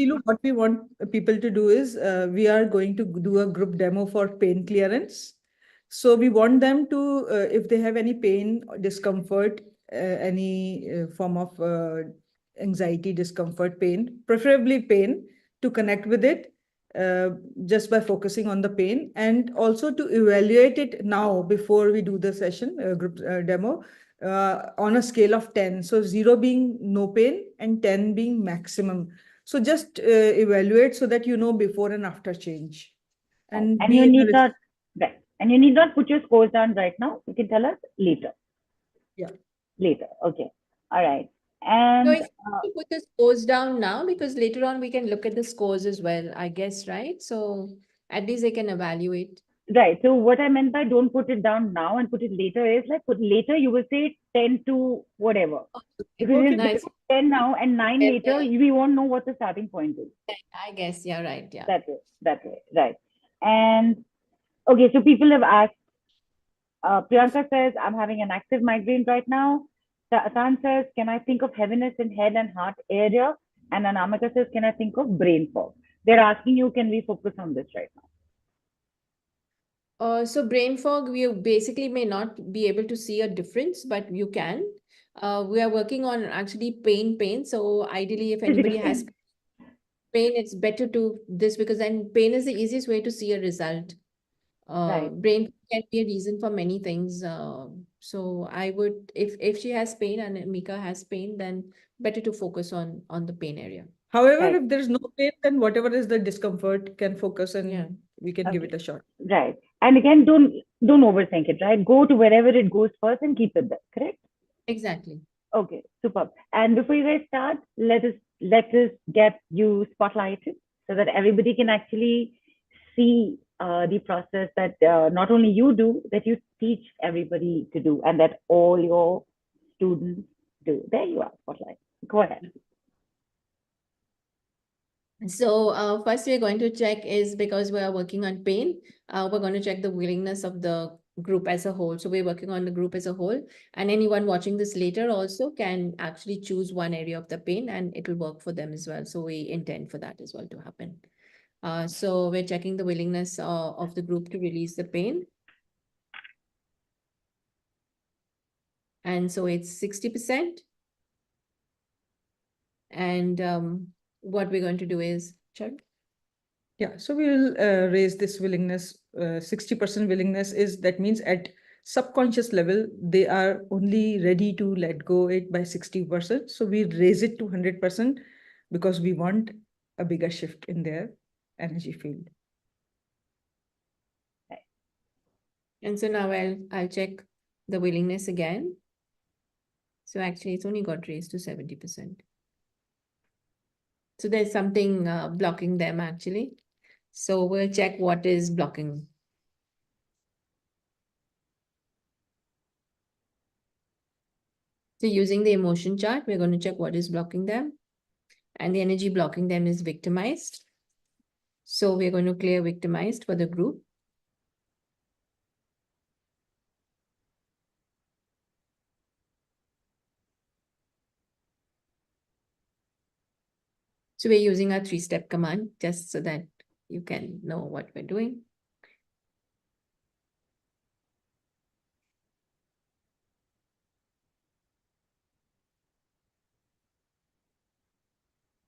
Sheila, what we want people to do is we are going to do a group demo for pain clearance. So we want them to, if they have any pain or discomfort, any form of anxiety, discomfort, pain, preferably pain, to connect with it just by focusing on the pain, and also to evaluate it now before we do the session, group demo, on a scale of 10. So 0 being no pain and 10 being maximum. So just evaluate so that you know before and after change, Right. and And be you in a need not, right. And you need not put your scores down right now. You can tell us later. yeah. Later. Okay. All right. No, And it's good to put the scores down now because later on we can look at the scores as well, I guess, right? So at least they can evaluate. right. So what I meant by don't put it down now and put it later is like put later, you will say 10 to whatever. Because Okay. if Nice. 10 now and 9 Yeah, later, we won't know what the starting point is. I guess, yeah, right. Yeah. That way. That way. Right. And okay, so people have asked, Priyanka says, I'm having an active migraine right now. Atan says, can I think of heaviness in head and heart area? And Anamika says, can I think of brain fog? They're asking you, can we focus on this right now? So brain fog, we basically may not be able to see a difference, but you can. We are working on actually pain. So ideally, if anybody has pain, it's better to this because then pain is the easiest way to see a result. Right. Brain can be a reason for many things. So I would, if she has pain and Mika has pain, then better to focus on the pain area. However, Right. if there's no pain, then whatever is the discomfort can focus, and Yeah. we can give Okay. it a shot. Right. And again, don't overthink it, right? Go to wherever it goes first and keep it there, correct? Exactly. Okay, superb. And before you guys start, let us get you spotlighted so that everybody can actually see the process that not only you do, that you teach everybody to do, and that all your students do. There you are, spotlight. Go ahead. So first we're going to check is because we are working on pain, we're going to check the willingness of the group as a whole. So we're working on the group as a whole, and anyone watching this later also can actually choose one area of the pain and it will work for them as well. So we intend for that as well to happen. So we're checking the willingness of the group to release the pain. And so it's 60%. And what we're going to do is, Chad? Yeah, so we will raise this willingness. 60% willingness is, that means at subconscious level, they are only ready to let go it by 60%. So we raise it to 100% because we want a bigger shift in their energy field. And so now I'll check the willingness again. So actually it's only got raised to 70%. So there's something blocking them actually. So we'll check what is blocking. So using the emotion chart, we're going to check what is blocking them. And the energy blocking them is victimized. So we're going to clear victimized for the group. So we're using our 3-step command just so that you can know what we're doing.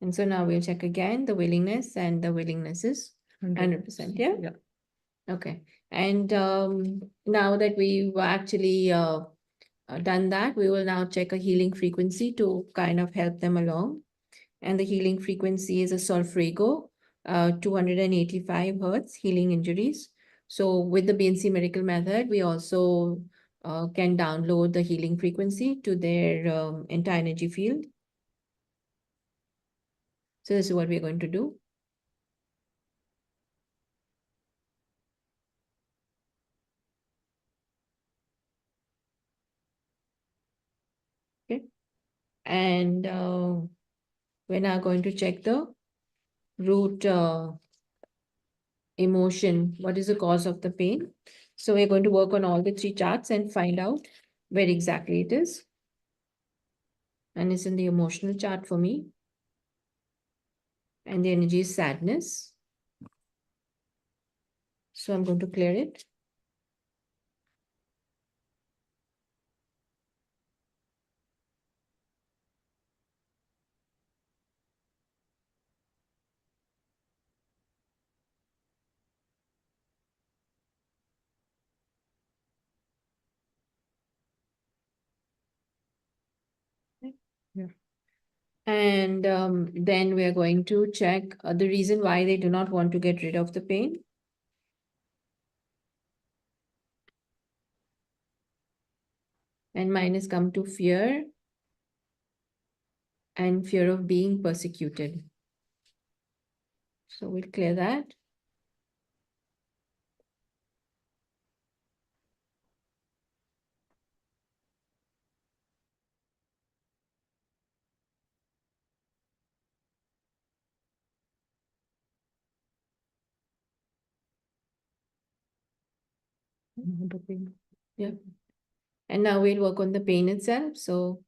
And so now we'll check again the willingness, and the willingness is 100%. Yeah. Yeah. Okay. And now that we've actually done that, we will now check a healing frequency to kind of help them along. And the healing frequency is a Solfrego, 285 hertz, healing injuries. So with the BNC Miracle Method, we also can download the healing frequency to their entire energy field. So this is what we're going to do. Okay. And we're now going to check the root emotion. What is the cause of the pain? So we're going to work on all the 3 charts and find out where exactly it is. And it's in the emotional chart for me. And the energy is sadness. So I'm going to clear it. Yeah. And then we are going to check the reason why they do not want to get rid of the pain. And mine has come to fear and fear of being persecuted. So we'll clear that. The pain. Yeah. And now we'll work on the pain itself. So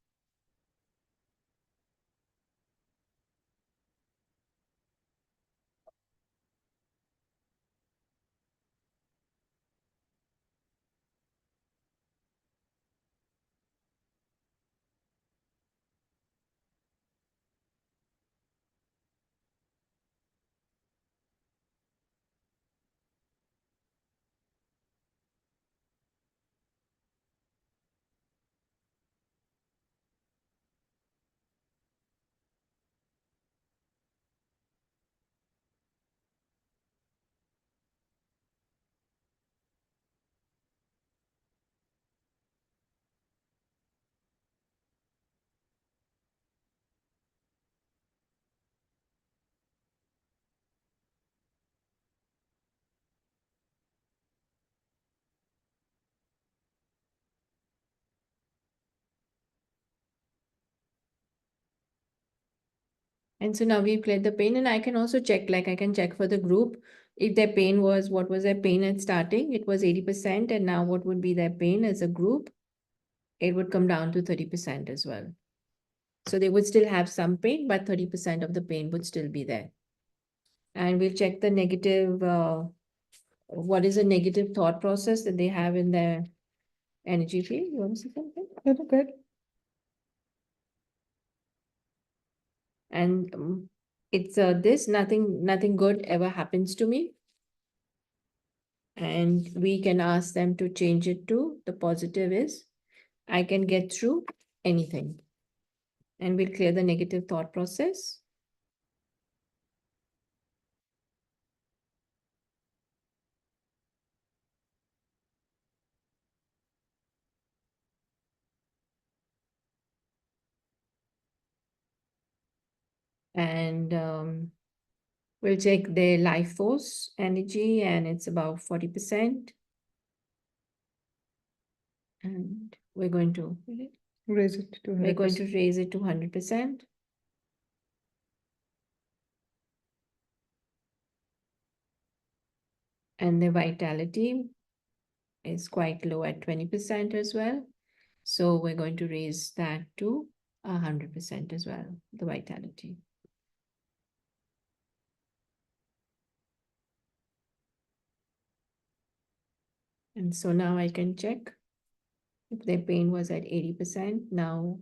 and so now we've cleared the pain, and I can also check, like I can check for the group if their pain was, what was their pain at starting? It was 80%, and now what would be their pain as a group? It would come down to 30% as well. So they would still have some pain, but 30% of the pain would still be there. And we'll check the negative, what is a negative thought process that they have in their energy field? You want to say something? Good. And it's this, nothing good ever happens to me. And we can ask them to change it to the positive is, I can get through anything. And we'll clear the negative thought process. And we'll check their life force energy, and it's about 40%. And we're going to Raise it to 100%. we're going to raise it to 100%. And the vitality is quite low at 20% as well. So we're going to raise that to 100% as well, the vitality. And so now I can check if their pain was at 80%, now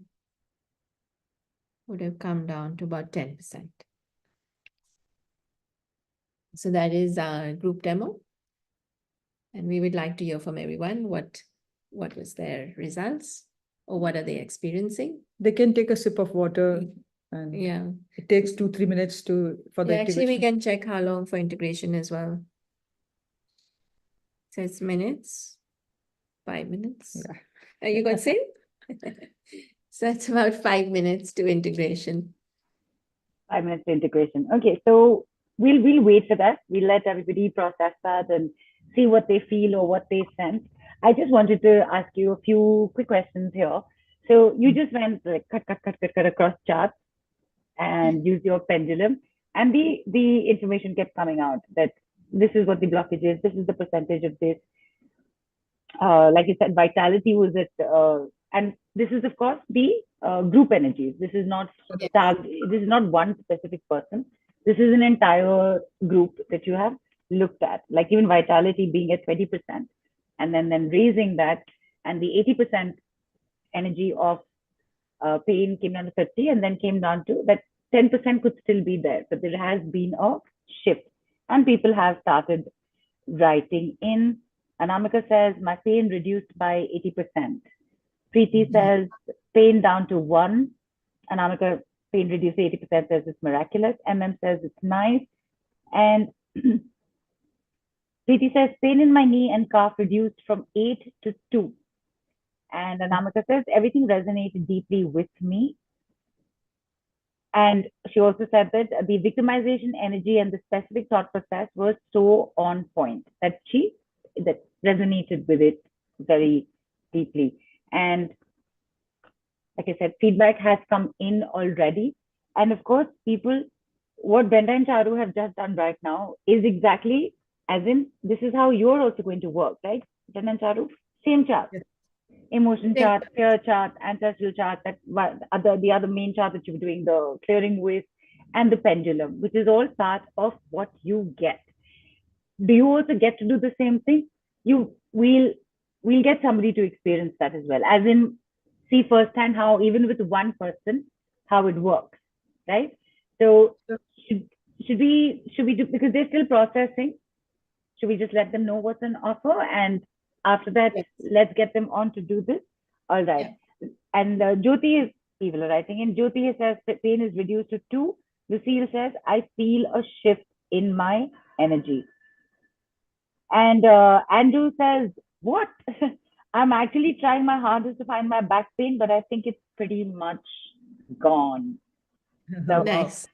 would have come down to about 10%. So that is our group demo. And we would like to hear from everyone what was their results, or what are they experiencing? They can take a sip of water, and Yeah. it takes 2-3 minutes for the Yeah, actually, we integration. can check how long for integration as well. Says minutes, 5 minutes. Yeah. Are you got same? So it's about 5 minutes to integration. 5 minutes to integration. Okay, so we'll wait for that. We'll let everybody process that and see what they feel or what they sense. I just wanted to ask you a few quick questions here. So you just went like cut across charts and used your pendulum, and the information kept coming out that this is what the blockage is, this is the percentage of this. Like you said, vitality was it, and this is of course the group energies. This is not Yes. this is not one specific person. This is an entire group that you have looked at, like even vitality being at 20%, and then raising that, and the 80% energy of pain came down to 30, and then came down to that 10% could still be there, but there has been a shift, and people have started writing in. Anamika says, my pain reduced by 80%. Preeti says, pain down to 1. Anamika, pain reduced 80%, says it's miraculous. MM says it's nice. And Preeti says, pain in my knee and calf reduced from 8 to 2. And Anamika says, everything resonated deeply with me. And she also said that the victimization energy and the specific thought process was so on point that that resonated with it very deeply. And like I said, feedback has come in already. And of course, what Brenda and Charu have just done right now is exactly as in, this is how you're also going to work, right? Brenda and Charu, same chart. Yes. Emotion Same. chart, fear chart, ancestral chart, the other main chart that you're doing the clearing with, and the pendulum, which is all part of what you get. Do you also get to do the same thing? We'll get somebody to experience that as well, as in see firsthand how even with one person how it works, right? So should we do, because they're still processing? Should we just let them know what's on offer, and after that, Yes. let's get them on to do this? All right. Yeah. And Jyoti is, people are writing in. Jyoti says pain is reduced to 2. Lucille says, I feel a shift in my energy. And Andrew says, what? I'm actually trying my hardest to find my back pain, but I think it's pretty much gone. So Nice.